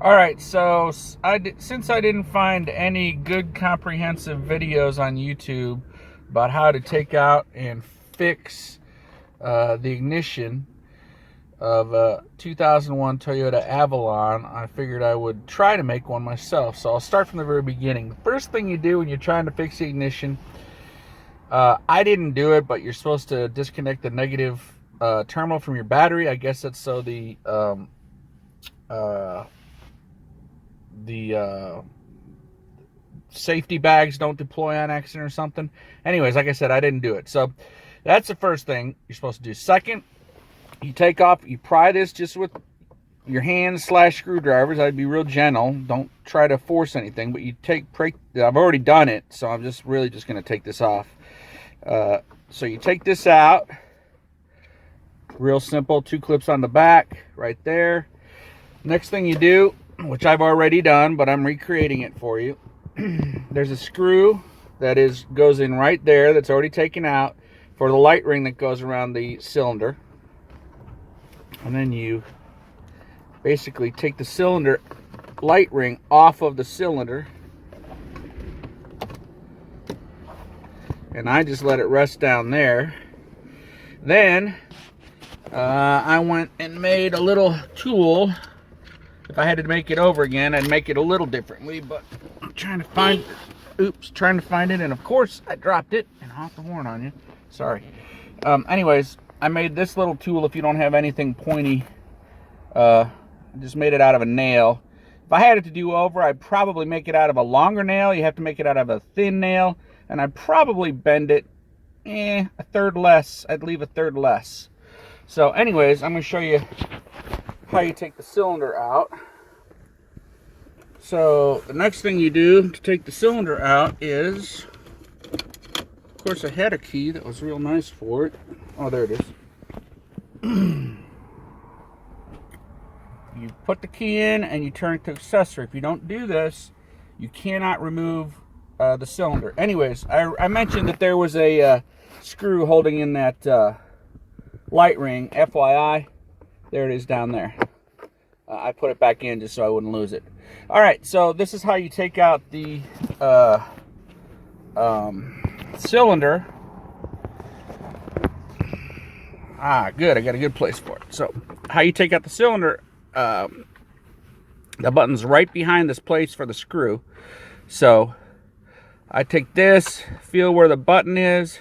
All right, so since I didn't find any good comprehensive videos on YouTube about how to take out and fix the ignition of a 2001 Toyota Avalon, I figured I would try to make one myself. So I'll start from the very beginning. The first thing you do when you're trying to fix the ignition, I didn't do it, but you're supposed to disconnect the negative terminal from your battery. I guess that's so the safety bags don't deploy on accident or something. Anyways, like I said, I didn't do it. So that's the first thing you're supposed to do. Second, you take off, you pry this just with your hands / screwdrivers. I'd be real gentle. Don't try to force anything, but you I've already done it, so I'm just going to take this off. So you take this out. Real simple, 2 clips on the back right there. Next thing you do, which I've already done, but I'm recreating it for you. There's a screw that goes in right there that's already taken out for the light ring that goes around the cylinder. And then you basically take the cylinder light ring off of the cylinder. And I just let it rest down there. Then I went and made a little tool. If I had to make it over again, I'd make it a little differently, but I'm trying to find it, and of course I dropped it and honked the horn on you. Sorry. Anyways, I made this little tool. If you don't have anything pointy, I just made it out of a nail. If I had it to do over, I'd probably make it out of a longer nail. You have to make it out of a thin nail, and I'd probably bend it a third less. I'd leave a third less. So anyways, I'm going to show you how you take the cylinder out. So the next thing you do to take the cylinder out is, of course, I had a key that was real nice for it. Oh, there it is. You put the key in and you turn it to accessory. If you don't do this, you cannot remove the cylinder. Anyways, I mentioned that there was a screw holding in that light ring. FYI, there it is down there. I put it back in just so I wouldn't lose it. All right, so this is how you take out the cylinder. Good, I got a good place for it. So how you take out the cylinder, the button's right behind this place for the screw. So I take this, feel where the button is.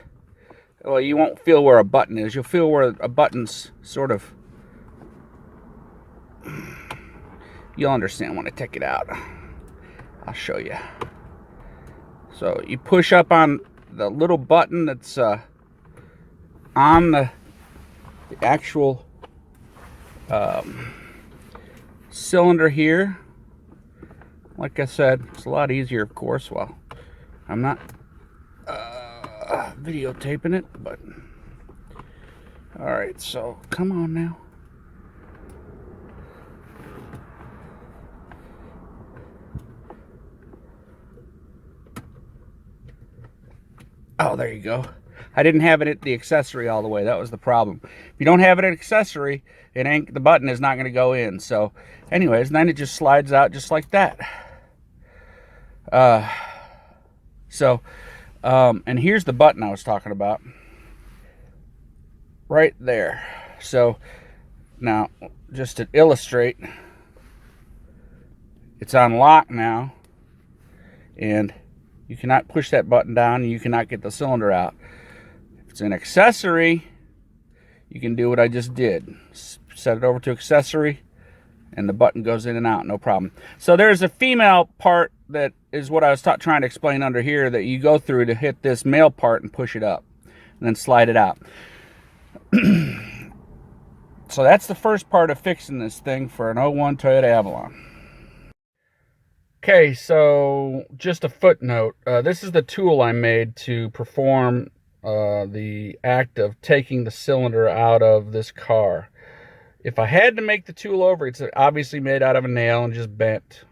Well, you won't feel where a button is. You'll feel where a button's sort of... You'll understand when I take it out. I'll show you. So you push up on the little button that's on the actual cylinder here. Like I said, it's a lot easier, of course. Well, I'm not videotaping it, but all right, so come on now. Oh, there you go. I didn't have it at the accessory all the way. That was the problem. If you don't have it at accessory, the button is not going to go in. So anyways, then it just slides out just like that. And here's the button I was talking about. Right there. So now, just to illustrate, it's on lock now. And you cannot push that button down, and you cannot get the cylinder out. If it's an accessory, you can do what I just did. Set it over to accessory, and the button goes in and out, no problem. So there's a female part that is what I was trying to explain under here that you go through to hit this male part and push it up, and then slide it out. So that's the first part of fixing this thing for an 01 Toyota Avalon. Okay, so just a footnote. This is the tool I made to perform the act of taking the cylinder out of this car. If I had to make the tool over, it's obviously made out of a nail and just bent.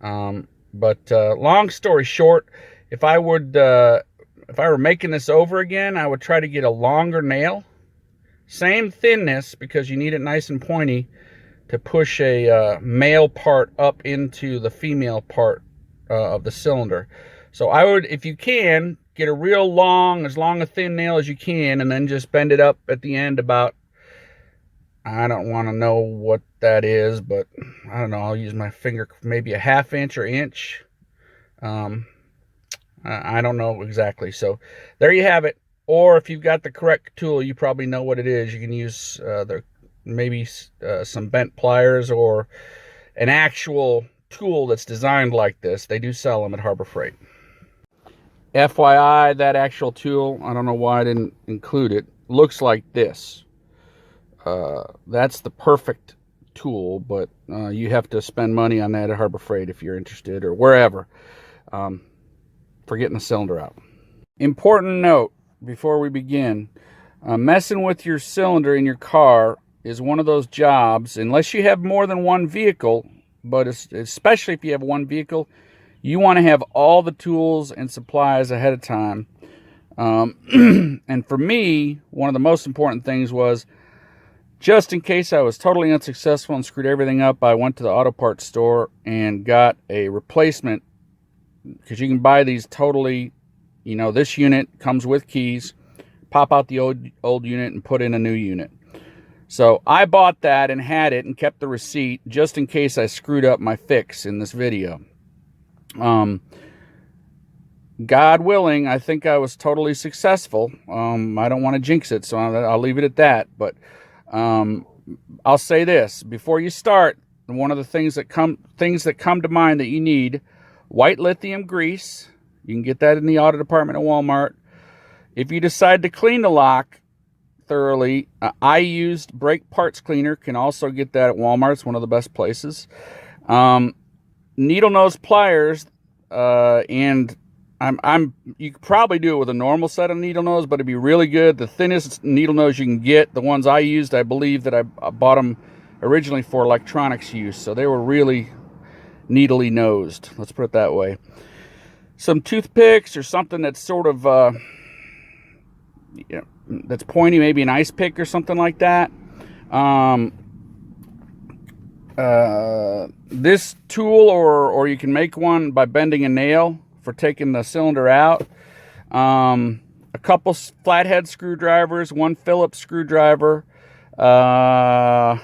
But long story short, if I were making this over again, I would try to get a longer nail. Same thinness, because you need it nice and pointy, to push a male part up into the female part of the cylinder. So I would, if you can, get a real long, as long a thin nail as you can, and then just bend it up at the end about, I don't want to know what that is, but I don't know, I'll use my finger, maybe a 1/2 inch or inch. I don't know exactly. So there you have it. Or if you've got the correct tool, you probably know what it is. You can use maybe some bent pliers or an actual tool that's designed like this. They do sell them at Harbor Freight. FYI, that actual tool, I don't know why I didn't include it, looks like this. That's the perfect tool, but you have to spend money on that at Harbor Freight if you're interested, or wherever, for getting the cylinder out. Important note before we begin, messing with your cylinder in your car is one of those jobs, unless you have more than one vehicle, but especially if you have one vehicle, you want to have all the tools and supplies ahead of time. And for me, one of the most important things was, just in case I was totally unsuccessful and screwed everything up, I went to the auto parts store and got a replacement, because you can buy these totally, you know, this unit comes with keys, pop out the old unit and put in a new unit. So I bought that and had it and kept the receipt just in case I screwed up my fix in this video. God willing, I think I was totally successful. I don't want to jinx it, so I'll leave it at that. But I'll say this before you start: one of the things that come to mind that you need: white lithium grease. You can get that in the auto department at Walmart. If you decide to clean the lock thoroughly, I used brake parts cleaner. Can also get that at Walmart. It's one of the best places. Needlenose pliers, and you could probably do it with a normal set of needle nose, but it'd be really good. The thinnest needle nose you can get, the ones I used, I believe that I bought them originally for electronics use, so they were really needly nosed, let's put it that way. Some toothpicks or something that's sort of you know, that's pointy, maybe an ice pick or something like that. This tool, or you can make one by bending a nail for taking the cylinder out. A couple flathead screwdrivers, one Phillips screwdriver. Not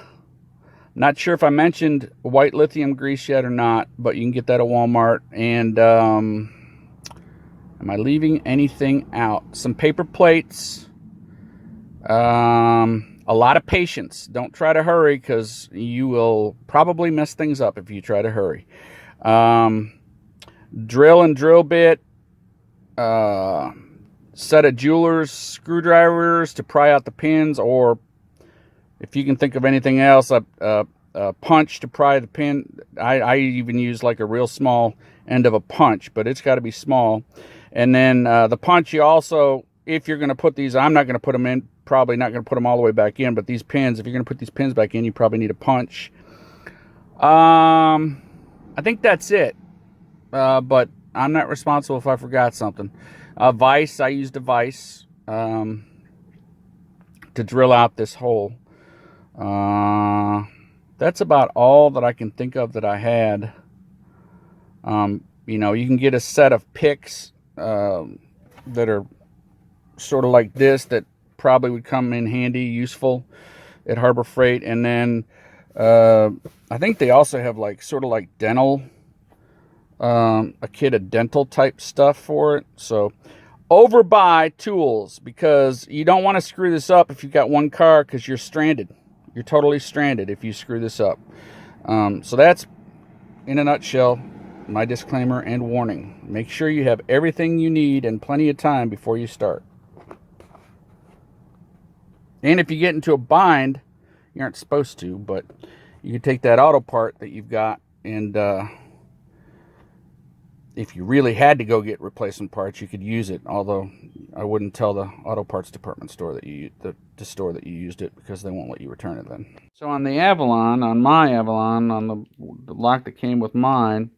sure if I mentioned white lithium grease yet or not, but you can get that at Walmart. And am I leaving anything out? Some paper plates. A lot of patience. Don't try to hurry, because you will probably mess things up if you try to hurry. Drill and drill bit. Set of jeweler's screwdrivers to pry out the pins, or if you can think of anything else, a punch to pry the pin. I even use like a real small end of a punch, but it's got to be small. And then the punch, you also, if you're going to put these, I'm not going to put them in, probably not going to put them all the way back in, but these pins, if you're going to put these pins back in, you probably need a punch. I think that's it, but I'm not responsible if I forgot something. Vise, I used a vise to drill out this hole. That's about all that I can think of that I had. You know, you can get a set of picks that are sort of like this, that probably would come in handy, useful at Harbor Freight. And then I think they also have like sort of like dental, a kit of dental type stuff for it. So overbuy tools, because you don't want to screw this up if you've got one car, because you're stranded. You're totally stranded if you screw this up. So that's, in a nutshell, my disclaimer and warning. Make sure you have everything you need and plenty of time before you start. And if you get into a bind, you aren't supposed to, but you can take that auto part that you've got, and if you really had to go get replacement parts, you could use it. Although I wouldn't tell the auto parts department store that the store that you used it, because they won't let you return it then. So on the Avalon, on my Avalon, on the lock that came with mine,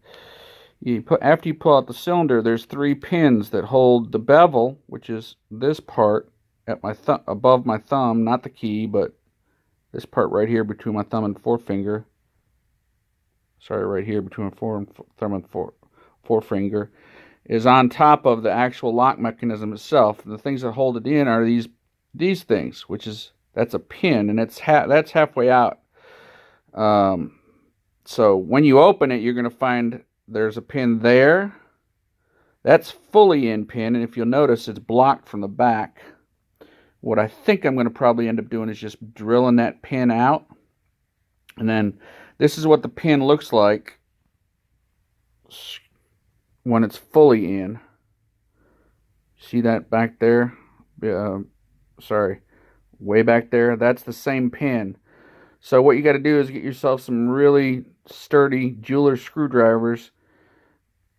after you pull out the cylinder, there's 3 pins that hold the bevel, which is this part at my above my thumb, not the key, but this part right here between my thumb and forefinger, sorry, right here between my thumb and forefinger, is on top of the actual lock mechanism itself. The things that hold it in are these things, which is, that's a pin, and that's halfway out. So when you open it, you're going to find there's a pin there. That's fully in pin, and if you'll notice, it's blocked from the back. What I think I'm going to probably end up doing is just drilling that pin out. And then this is what the pin looks like when it's fully in. See that back there? Sorry, way back there? That's the same pin. So what you got to do is get yourself some really sturdy jeweler's screwdrivers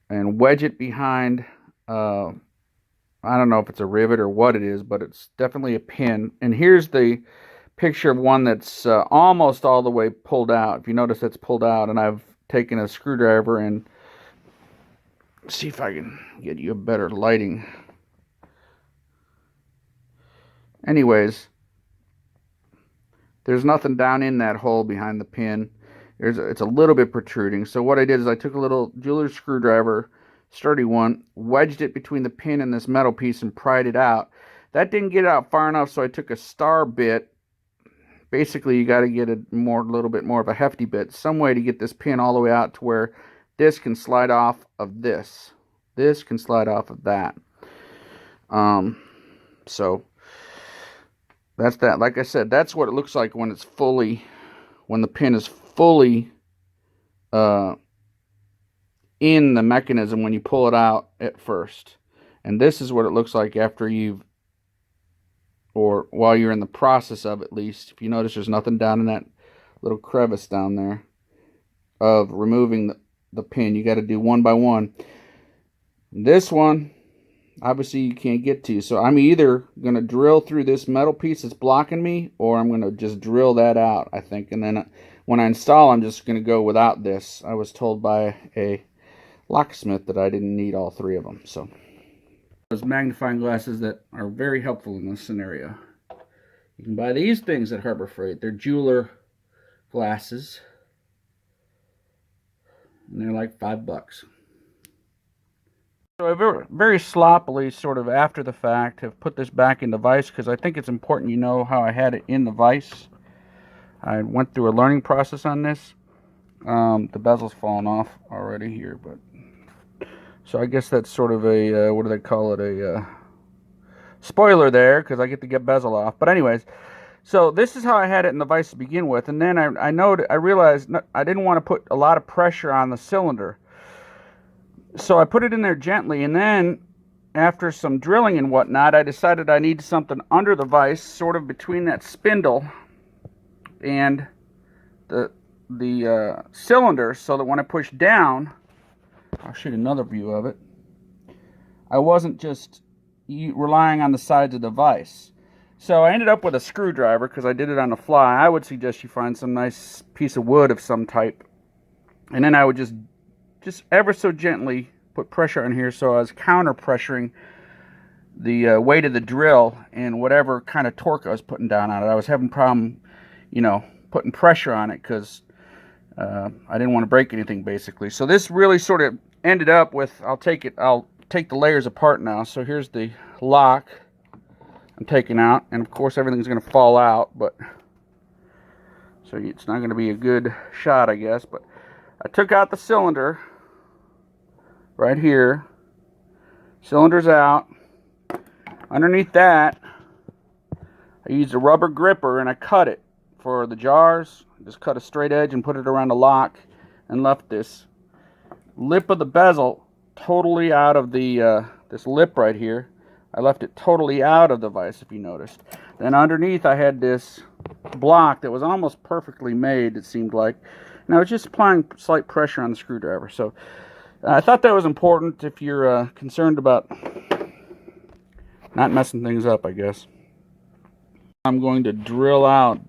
and wedge it behind, I don't know if it's a rivet or what it is, but it's definitely a pin. And here's the picture of one that's almost all the way pulled out. If you notice, it's pulled out, and I've taken a screwdriver and see if I can get you a better lighting. Anyways, there's nothing down in that hole behind the pin. It's a little bit protruding. So what I did is I took a little jeweler's screwdriver, sturdy one, wedged it between the pin and this metal piece and pried it out. That didn't get out far enough, so I took a star bit. Basically, you got to get a little bit more of a hefty bit, some way to get this pin all the way out to where this can slide off of this. This can slide off of that. So that's that. Like I said, that's what it looks like when it's fully, when the pin is fully in the mechanism when you pull it out at first. And this is what it looks like after you've, or while you're in the process of, at least. If you notice, there's nothing down in that little crevice down there of removing the pin. You got to do one by one. This one, obviously you can't get to, so I'm either going to drill through this metal piece that's blocking me, or I'm going to just drill that out, I think. And then when I install, I'm just going to go without this. I was told by a locksmith that I didn't need all three of them. So those magnifying glasses that are very helpful in this scenario. You can buy these things at Harbor Freight. They're jeweler glasses, and they're like $5. So I very sloppily, sort of after the fact, have put this back in the vise, because I think it's important you know how I had it in the vise. I went through a learning process on this. The bezel's fallen off already here, but so I guess that's sort of a what do they call it, a spoiler there, because I get to get bezel off. But anyways, so this is how I had it in the vise to begin with, and then I realized I didn't want to put a lot of pressure on the cylinder. So I put it in there gently, and then after some drilling and whatnot, I decided I needed something under the vise, sort of between that spindle and the cylinder, so that when I push down, I'll shoot another view of it, I wasn't just relying on the sides of the vise. So I ended up with a screwdriver, because I did it on the fly. I would suggest you find some nice piece of wood of some type, and then I would just ever so gently put pressure on here, so I was counter pressuring the weight of the drill and whatever kind of torque I was putting down on it. I was having problem, putting pressure on it, because I didn't want to break anything, basically. So this really sort of ended up with, I'll take the layers apart now. So here's the lock I'm taking out, and of course everything's going to fall out, but so it's not going to be a good shot, I guess. But I took out the cylinder right here. Cylinder's out. Underneath that, I used a rubber gripper and I cut it for the jars. Just cut a straight edge and put it around the lock, and left this lip of the bezel totally out of the this lip right here. I left it totally out of the vise, if you noticed. Then underneath I had this block that was almost perfectly made, it seemed like, and I was just applying slight pressure on the screwdriver. So I thought that was important if you're concerned about not messing things up, I guess. I'm going to drill out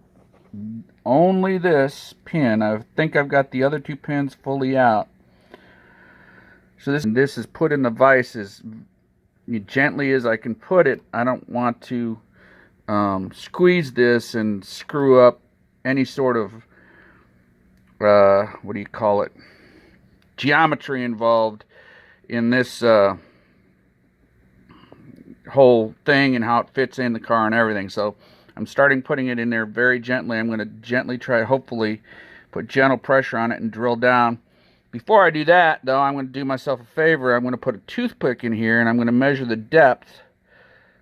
only this pin. I think I've got the other two pins fully out. So this is put in the vise as gently as I can put it. I don't want to squeeze this and screw up any sort of what do you call it, geometry involved in this whole thing and how it fits in the car and everything. So I'm starting putting it in there very gently. I'm going to gently try, hopefully put gentle pressure on it and drill down. Before I do that, though, I'm going to do myself a favor. I'm going to put a toothpick in here, and I'm going to measure the depth,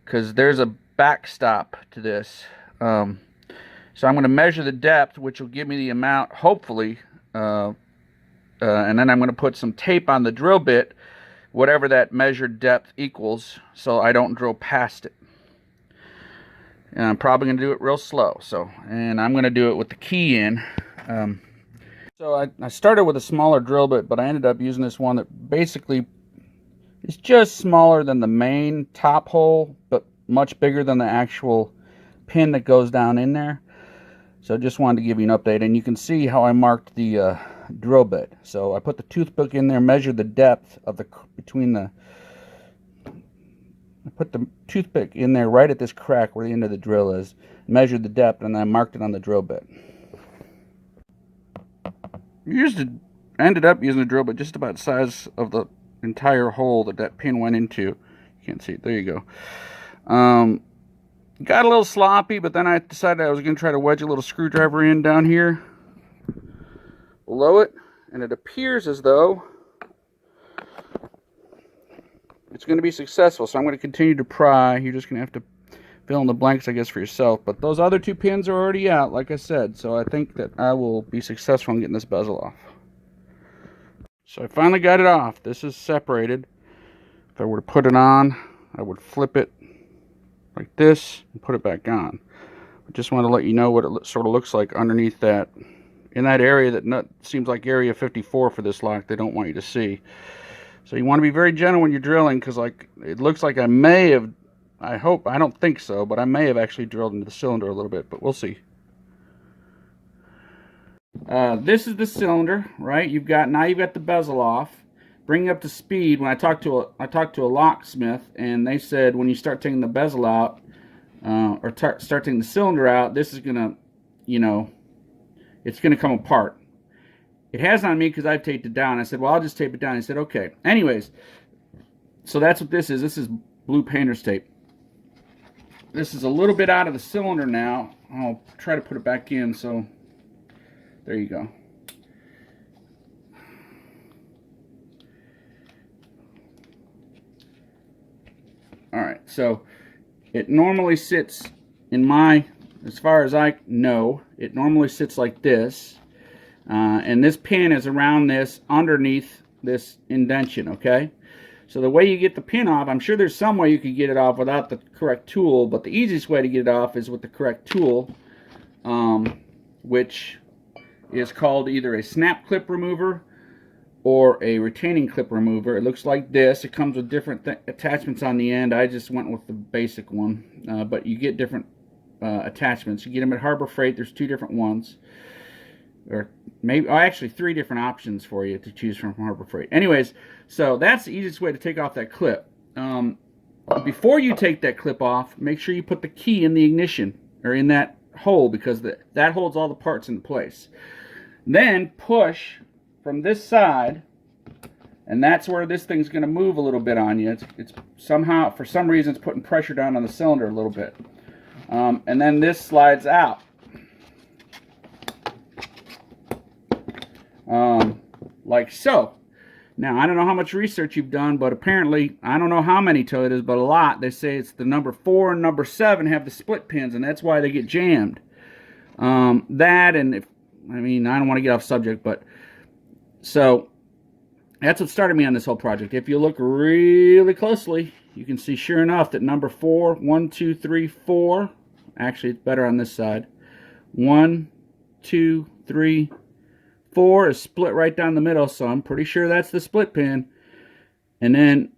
because there's a backstop to this. So I'm going to measure the depth, which will give me the amount, hopefully, and then I'm going to put some tape on the drill bit, whatever that measured depth equals, so I don't drill past it. And I'm probably going to do it real slow. And I'm going to do it with the key in. So I started with a smaller drill bit, but I ended up using this one that basically is just smaller than the main top hole, but much bigger than the actual pin that goes down in there. So I just wanted to give you an update, and you can see how I marked the drill bit. So I put the toothpick in there, measured the depth of the I put the toothpick in there right at this crack where the end of the drill is, measured the depth, and I marked it on the drill bit. Ended up using a drill bit just about the size of the entire hole that pin went into. You can't see it. There you go. Got a little sloppy, but then I decided I was going to try to wedge a little screwdriver in down here below it, and it appears as though it's going to be successful. So I'm going to continue to pry. You're just going to have to fill in the blanks, I guess, for yourself. But those other two pins are already out, like I said. So I think that I will be successful in getting this bezel off. So I finally got it off. This is separated. If I were to put it on, I would flip it like this and put it back on. I just want to let you know what it sort of looks like underneath that. In that area that seems like area 54 for this lock, they don't want you to see. So you want to be very gentle when you're drilling, because like it looks like I may have, I don't think so, but I may have actually drilled into the cylinder a little bit, but we'll see. This is the cylinder, right? Now you've got the bezel off. Bring up to speed. When I talked to a locksmith, and they said when you start taking the bezel out, or start taking the cylinder out, this is gonna, it's gonna come apart. It has on me because I've taped it down. I said, well, I'll just tape it down. He said, okay. Anyways, so that's what this is. This is blue painter's tape. This is a little bit out of the cylinder now. I'll try to put it back in. So there you go. All right, so it normally sits as far as I know, it normally sits like this. And this pin is around this, underneath this indentation, okay? So the way you get the pin off, I'm sure there's some way you could get it off without the correct tool, but the easiest way to get it off is with the correct tool, which is called either a snap clip remover or a retaining clip remover. It looks like this. It comes with different attachments on the end. I just went with the basic one, but you get different attachments. You get them at Harbor Freight. There's 2 different ones, or maybe actually 3 different options for you to choose from Harbor Freight. Anyways, so that's the easiest way to take off that clip. Before you take that clip off, make sure you put the key in the ignition, or in that hole, because that holds all the parts in place. Then push from this side, and that's where this thing's going to move a little bit on you. It's somehow, for some reason, it's putting pressure down on the cylinder a little bit. And then this slides out. Like so. Now, I don't know how much research you've done, but apparently, I don't know how many Toyotas, but a lot. They say it's the number 4 and number 7 have the split pins, and that's why they get jammed. That, and I don't want to get off subject, but so that's what started me on this whole project. If you look really closely, you can see, sure enough, that number 4, 1, 2, 3, 4. Actually, it's better on this side. 1, 2, 3, 4 is split right down the middle, so I'm pretty sure that's the split pin. And then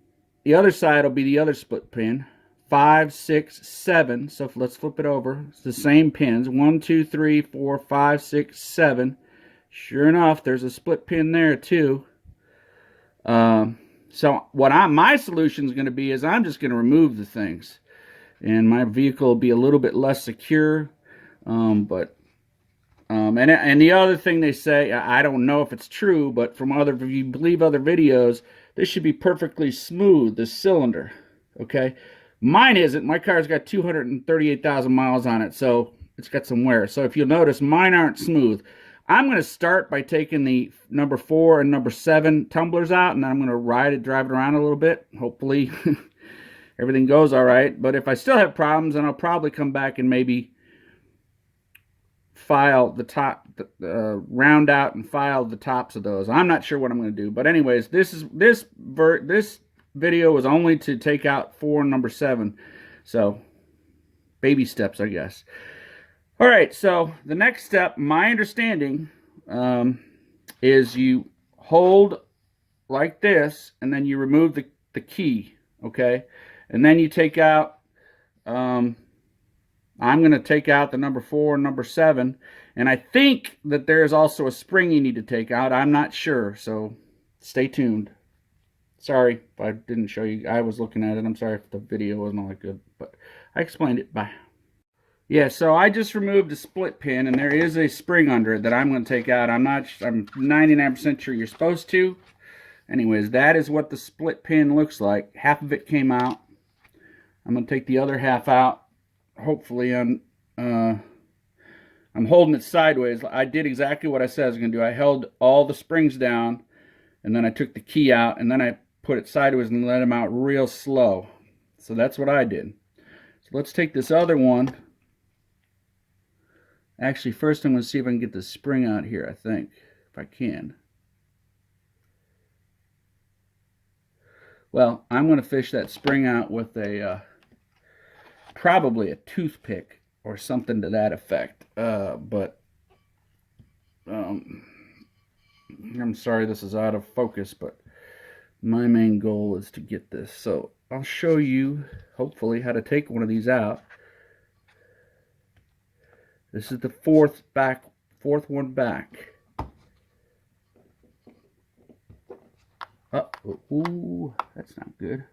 the other side will be the other split pin. 5, 6, 7. So let's flip it over. It's the same pins. 1, 2, 3, 4, 5, 6, 7. Sure enough, there's a split pin there too. So what my solution is going to be is I'm just going to remove the things, and my vehicle will be a little bit less secure. But And the other thing they say, I don't know if it's true, but if you believe other videos, this should be perfectly smooth, this cylinder, okay? Mine isn't. My car's got 238,000 miles on it, so it's got some wear. So if you'll notice, mine aren't smooth. I'm going to start by taking the number 4 and number 7 tumblers out, and then I'm going to drive it around a little bit. Hopefully everything goes all right. But if I still have problems, then I'll probably come back and maybe file the top, round out and file the tops of those. I'm not sure what I'm going to do. But anyways, this video was only to take out 4 and number 7. So baby steps, I guess. All right, so the next step, my understanding, is you hold like this, and then you remove the key, okay? And then you take out, I'm going to take out the number 4 and number 7, and I think that there's also a spring you need to take out. I'm not sure, so stay tuned. Sorry if I didn't show you. I was looking at it. I'm sorry if the video wasn't all that good, but I explained it. Bye. Yeah, so I just removed a split pin, and there is a spring under it that I'm going to take out. I'm 99% sure you're supposed to. Anyways, that is what the split pin looks like. Half of it came out. I'm going to take the other half out. Hopefully, I'm holding it sideways. I did exactly what I said I was going to do. I held all the springs down, and then I took the key out, and then I put it sideways and let them out real slow. So that's what I did. So let's take this other one. Actually, first I'm going to see if I can get the spring out here, I think, if I can. Well, I'm going to fish that spring out with a, probably a toothpick or something to that effect. I'm sorry this is out of focus, but my main goal is to get this. So I'll show you, hopefully, how to take one of these out. This is the fourth one back. Ooh, that's not good.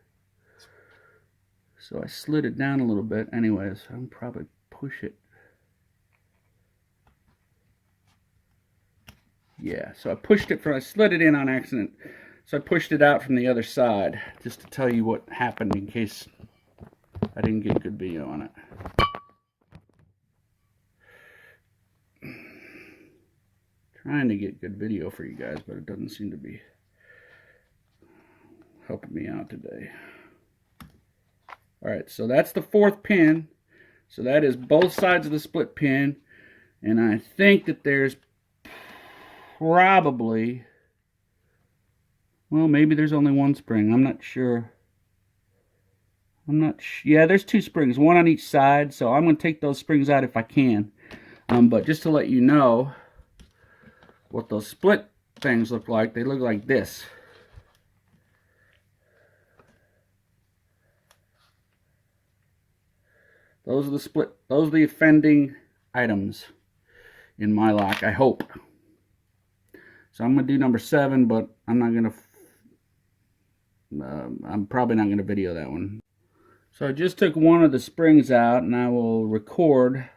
So I slid it down a little bit. Anyways, I'll probably push it. Yeah, so I slid it in on accident. So I pushed it out from the other side, just to tell you what happened in case I didn't get a good video on it. Trying to get good video for you guys, but it doesn't seem to be helping me out today. Alright, so that's the 4th pin. So that is both sides of the split pin. And I think that there's probably, well, maybe there's only one spring. I'm not sure. Yeah, there's 2 springs, one on each side. So I'm going to take those springs out if I can. But just to let you know what those split things look like, they look like this. Those are the offending items in my lock, I hope. So I'm going to do number 7, but I'm probably not going to video that one. So I just took one of the springs out, and I will record,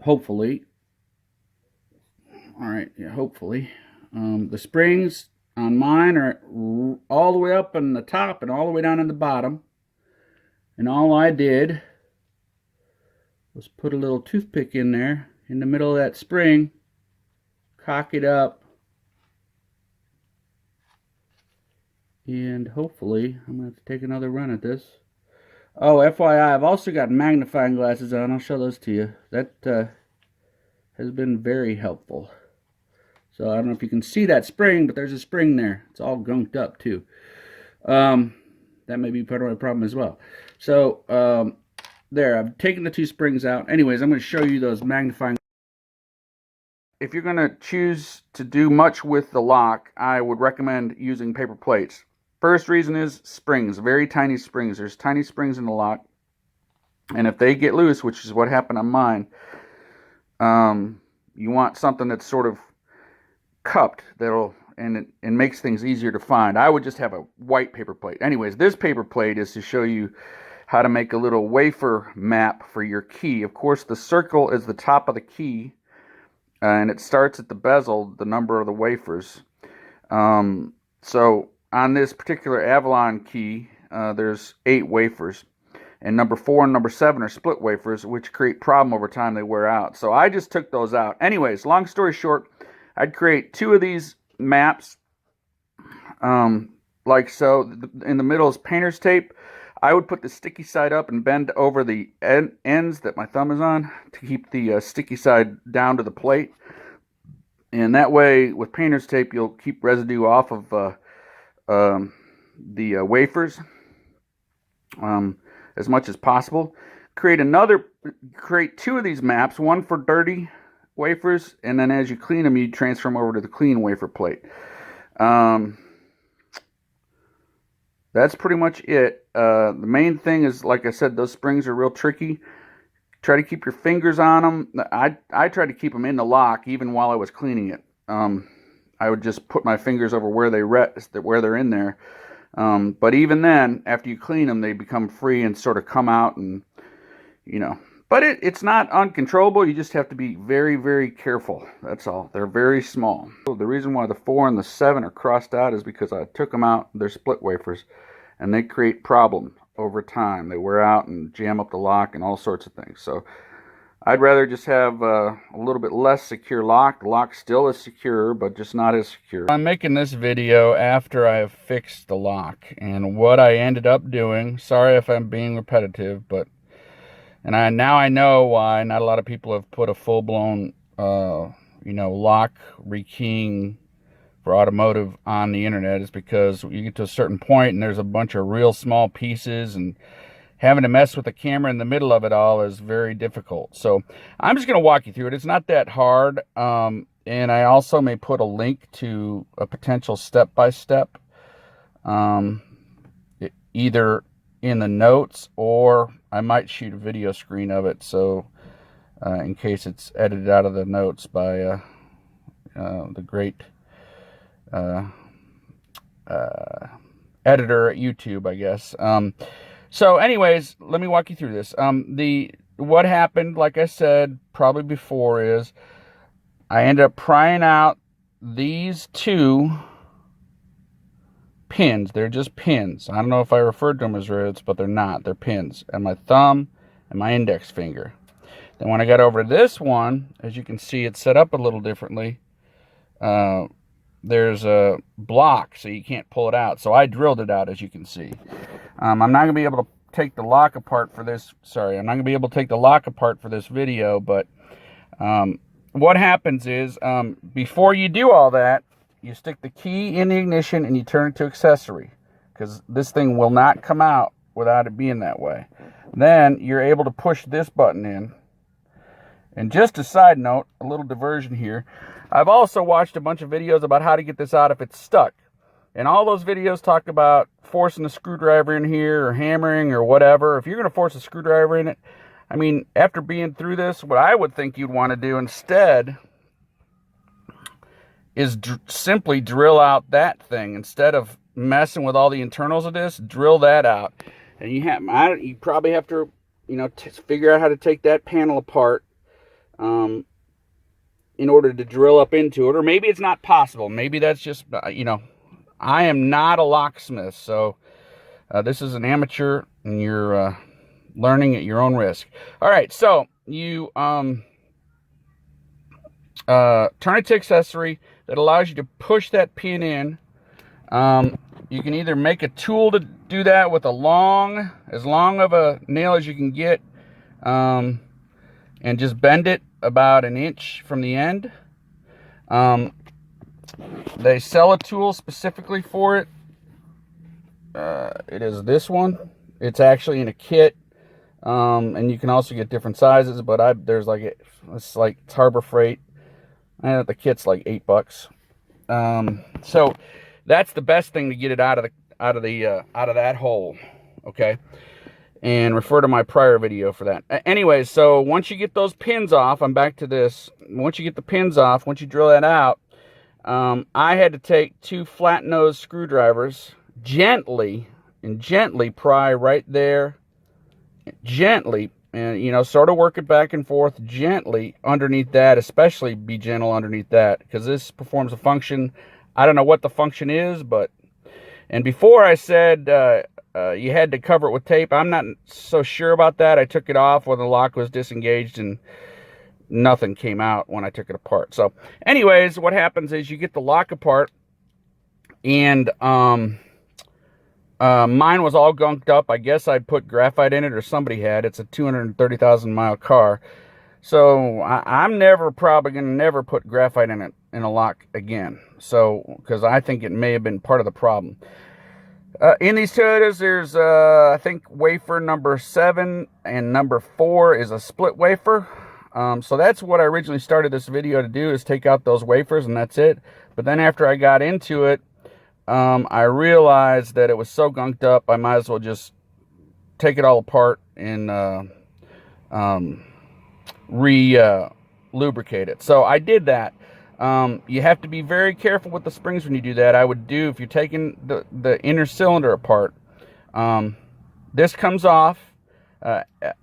hopefully. Alright, yeah, hopefully. The springs on mine are all the way up on the top and all the way down on the bottom. And all I did was put a little toothpick in there, in the middle of that spring, cock it up, and hopefully, I'm going to have to take another run at this. Oh, FYI, I've also got magnifying glasses on. I'll show those to you. That has been very helpful. So I don't know if you can see that spring, but there's a spring there. It's all gunked up too. That may be part of my problem as well. So there, I've taken the 2 springs out. Anyways, I'm going to show you those magnifying. If you're going to choose to do much with the lock, I would recommend using paper plates. First reason is springs, very tiny springs. There's tiny springs in the lock, and if they get loose, which is what happened on mine, you want something that's sort of cupped and it makes things easier to find. I would just have a white paper plate. Anyways, this paper plate is to show you how to make a little wafer map for your key. Of course, the circle is the top of the key, and it starts at the bezel, the number of the wafers. So on this particular Avalon key, there's 8 wafers. And number 4 and number 7 are split wafers, which create problem over time. They wear out. So I just took those out. Anyways, long story short, I'd create 2 of these maps, like so. In the middle is painter's tape. I would put the sticky side up and bend over the ends that my thumb is on to keep the sticky side down to the plate. And that way, with painter's tape, you'll keep residue off of the wafers as much as possible. Create 2 of these maps, one for dirty wafers, and then as you clean them, you transfer them over to the clean wafer plate. That's pretty much it. The main thing is, like I said, those springs are real tricky. Try to keep your fingers on them. I tried to keep them in the lock even while I was cleaning it. I would just put my fingers over where they rest, where they're in there. But even then, after you clean them, they become free and sort of come out, and But it's not uncontrollable. You just have to be very, very careful. That's all. They're very small. The reason why the 4 and the 7 are crossed out is because I took them out. They're split wafers, and they create problem over time. They wear out and jam up the lock and all sorts of things. So I'd rather just have a little bit less secure lock. The lock still is secure, but just not as secure. I'm making this video after I have fixed the lock, and what I ended up doing, sorry if I'm being repetitive, but now I know why not a lot of people have put a full-blown lock rekeying for automotive on the internet, is because you get to a certain point and there's a bunch of real small pieces, and having to mess with the camera in the middle of it all is very difficult. So I'm just going to walk you through it. It's not that hard. And I also may put a link to a potential step-by-step, either in the notes, or I might shoot a video screen of it, so in case it's edited out of the notes by the great editor at YouTube, I guess. So anyways, let me walk you through this. What happened, like I said probably before, is I ended up prying out these 2 pins. They're just pins. I don't know if I referred to them as rivets, but they're not. They're pins. And my thumb and my index finger. Then when I got over to this one, as you can see, it's set up a little differently. There's a block, so you can't pull it out. So I drilled it out, as you can see. I'm not going to be able to take the lock apart for this. Sorry, I'm not going to be able to take the lock apart for this video, but what happens is, before you do all that, you stick the key in the ignition and you turn it to accessory, because this thing will not come out without it being that way. Then you're able to push this button in. And just a side note, a little diversion here, I've also watched a bunch of videos about how to get this out if it's stuck. And all those videos talk about forcing a screwdriver in here or hammering or whatever. If you're going to force a screwdriver in it, I mean, after being through this, what I would think you'd want to do instead is simply drill out that thing. Instead of messing with all the internals of this, drill that out. And you probably have to, figure out how to take that panel apart in order to drill up into it. Or maybe it's not possible. Maybe that's just, I am not a locksmith, so this is an amateur, and you're learning at your own risk. All right, so you turn it to accessory. That allows you to push that pin in. You can either make a tool to do that with as long of a nail as you can get, and just bend it about 1 inch from the end. They sell a tool specifically for it. It is this one. It's actually in a kit, and you can also get different sizes. But it's Harbor Freight. The kit's like $8. So that's the best thing to get it out of that hole. Okay. And refer to my prior video for that. Anyways, so once you get those pins off, I'm back to this. Once you get the pins off, once you drill that out, I had to take 2 flat nose screwdrivers, gently pry right there gently, and you know, sort of work it back and forth gently underneath that. Especially be gentle underneath that, because this performs a function. I don't know what the function is, but, and before I said you had to cover it with tape. I'm not so sure about that. I took it off when the lock was disengaged and nothing came out when I took it apart. So anyways, what happens is you get the lock apart, and mine was all gunked up. I guess I'd put graphite in it, or somebody had. It's a 230,000 mile car. So I'm probably going to never put graphite in it, in a lock again. So, because I think it may have been part of the problem. In these Toyotas, there's, I think, wafer number 7 and number 4 is a split wafer. So that's what I originally started this video to do, is take out those wafers, and that's it. But then after I got into it, I realized that it was so gunked up, I might as well just take it all apart and lubricate it. So I did that. You have to be very careful with the springs when you do that. I would do, if you're taking the inner cylinder apart, this comes off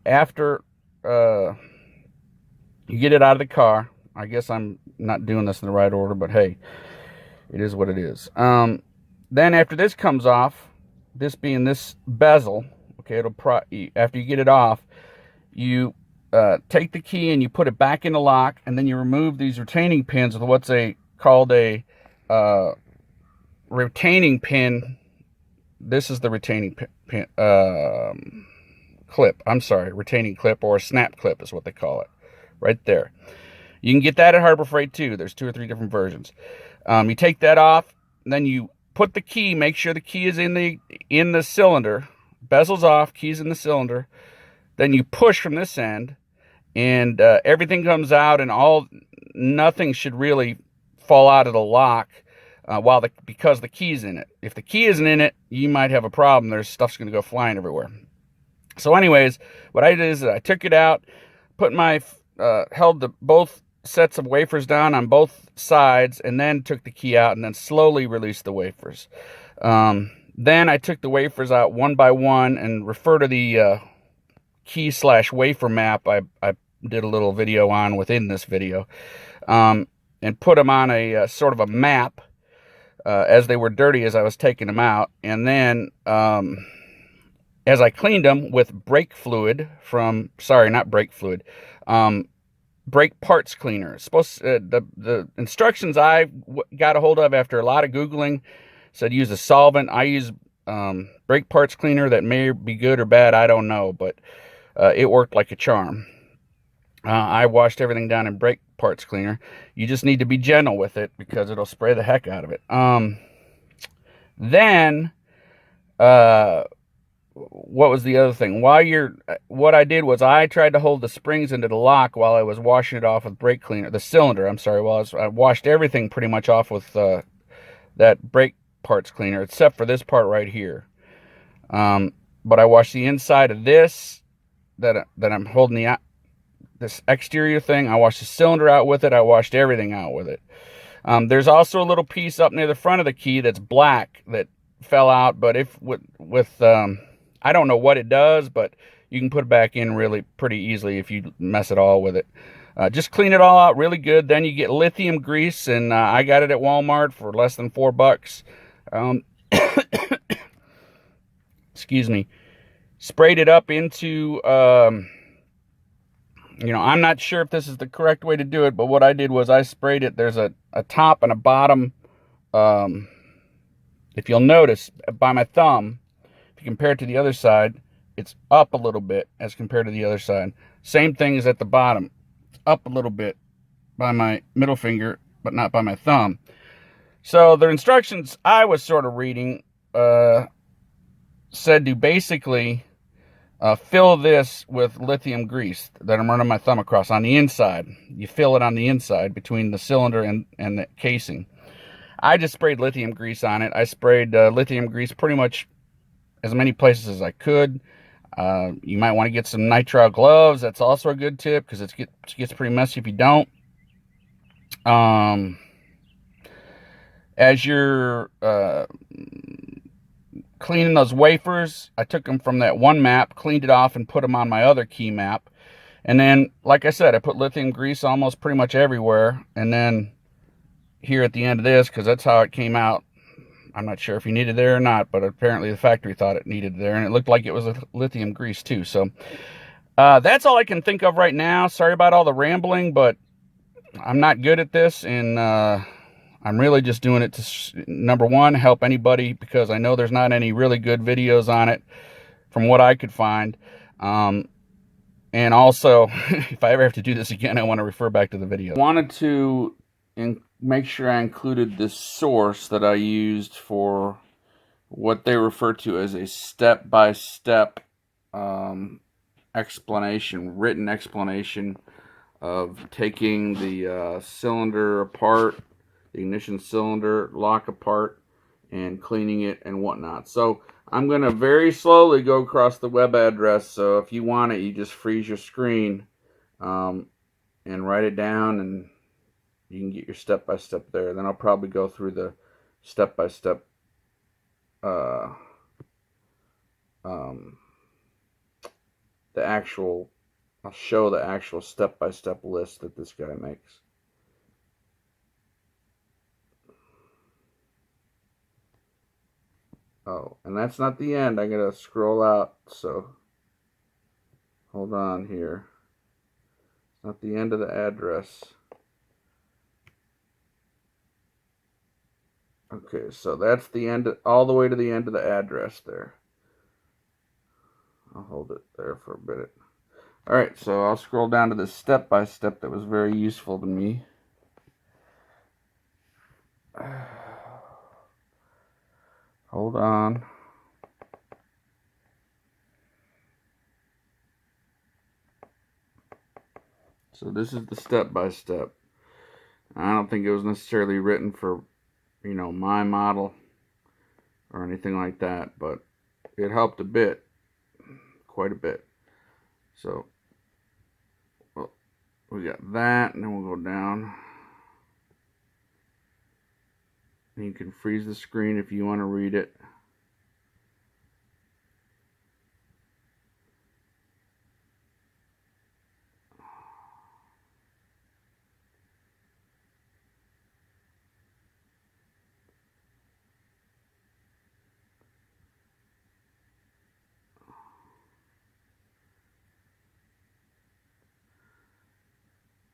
after you get it out of the car. I guess I'm not doing this in the right order, but hey, it is what it is. Then after this comes off, this being this bezel, okay, after you get it off, you take the key and you put it back in the lock, and then you remove these retaining pins with what's called a retaining pin. This is the retaining pin clip. I'm sorry, retaining clip, or a snap clip is what they call it, right there. You can get that at Harbor Freight too. There's 2 or 3 different versions. You take that off, and then you put the key. Make sure the key is in the cylinder. Bezel's off, keys in the cylinder. Then you push from this end, and everything comes out, and nothing should really fall out of the lock because the key's in it. If the key isn't in it, you might have a problem. There's stuff's going to go flying everywhere. So anyways, what I did is I took it out, held both sets of wafers down on both sides, and then took the key out, and then slowly released the wafers. Then I took the wafers out one by one, and refer to the key/wafer map I did a little video on within this video, and put them on a sort of a map as they were dirty as I was taking them out. And then as I cleaned them with brake parts cleaner. The instructions I got a hold of after a lot of Googling said use a solvent. I use brake parts cleaner. That may be good or bad, I don't know, but it worked like a charm. I washed everything down in brake parts cleaner. You just need to be gentle with it, because it'll spray the heck out of it. Then what was the other thing? What I did was I tried to hold the springs into the lock while I was washing it off with brake cleaner. The cylinder, I'm sorry. I washed everything pretty much off with that brake parts cleaner, except for this part right here. But I washed the inside of this that I'm holding this exterior thing. I washed the cylinder out with it. I washed everything out with it. There's also a little piece up near the front of the key that's black that fell out, but I don't know what it does, but you can put it back in really pretty easily if you mess it all with it. Just clean it all out really good. Then you get lithium grease, and I got it at Walmart for less than $4. Excuse me. Sprayed it up into, I'm not sure if this is the correct way to do it, but what I did was I sprayed it. There's a top and a bottom. If you'll notice by my thumb, if you compare it to the other side, it's up a little bit as compared to the other side. Same thing as at the bottom. It's up a little bit by my middle finger, but not by my thumb. So the instructions I was sort of reading said to basically fill this with lithium grease that I'm running my thumb across on the inside. You fill it on the inside between the cylinder and the casing. I just sprayed lithium grease on it. I sprayed lithium grease pretty much as many places as I could. You might want to get some nitrile gloves. That's also a good tip, because it gets pretty messy if you don't. As you're cleaning those wafers. I took them from that one map, cleaned it off, and put them on my other key map. And then, like I said, I put lithium grease almost pretty much everywhere. And then here at the end of this, because that's how it came out. I'm not sure if he needed there or not, but apparently the factory thought it needed there, and it looked like it was a lithium grease too. So that's all I can think of right now. Sorry about all the rambling, but I'm not good at this, and I'm really just doing it to, number one, help anybody, because I know there's not any really good videos on it from what I could find. And also, if I ever have to do this again, I want to refer back to the video. I wanted to make sure I included the source that I used for what they refer to as a step-by-step explanation, written explanation of taking the cylinder apart, the ignition cylinder lock apart, and cleaning it and whatnot. So I'm going to very slowly go across the web address, so if you want it, you just freeze your screen and write it down, and you can get your step-by-step there. Then I'll probably go through the step-by-step I'll show the actual step-by-step list that this guy makes. Oh, and that's not the end. I gotta scroll out, so hold on here. It's not the end of the address. Okay, so that's the end, all the way to the end of the address there. I'll hold it there for a bit. Alright, so I'll scroll down to this step-by-step that was very useful to me. Hold on. So this is the step-by-step. I don't think it was necessarily written for, you know, my model or anything like that, but it helped a bit, quite a bit. So well, we got that, and then we'll go down. And you can freeze the screen if you want to read it.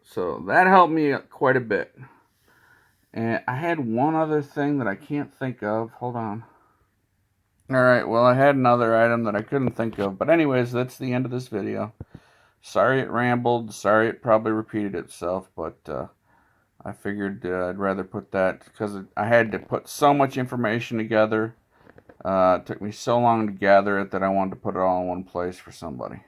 So that helped me quite a bit. And I had one other thing that I can't think of. Hold on. Alright, well, I had another item that I couldn't think of. But anyways, that's the end of this video. Sorry it rambled. Sorry it probably repeated itself. But I figured I'd rather put that, because I had to put so much information together. It took me so long to gather it that I wanted to put it all in one place for somebody.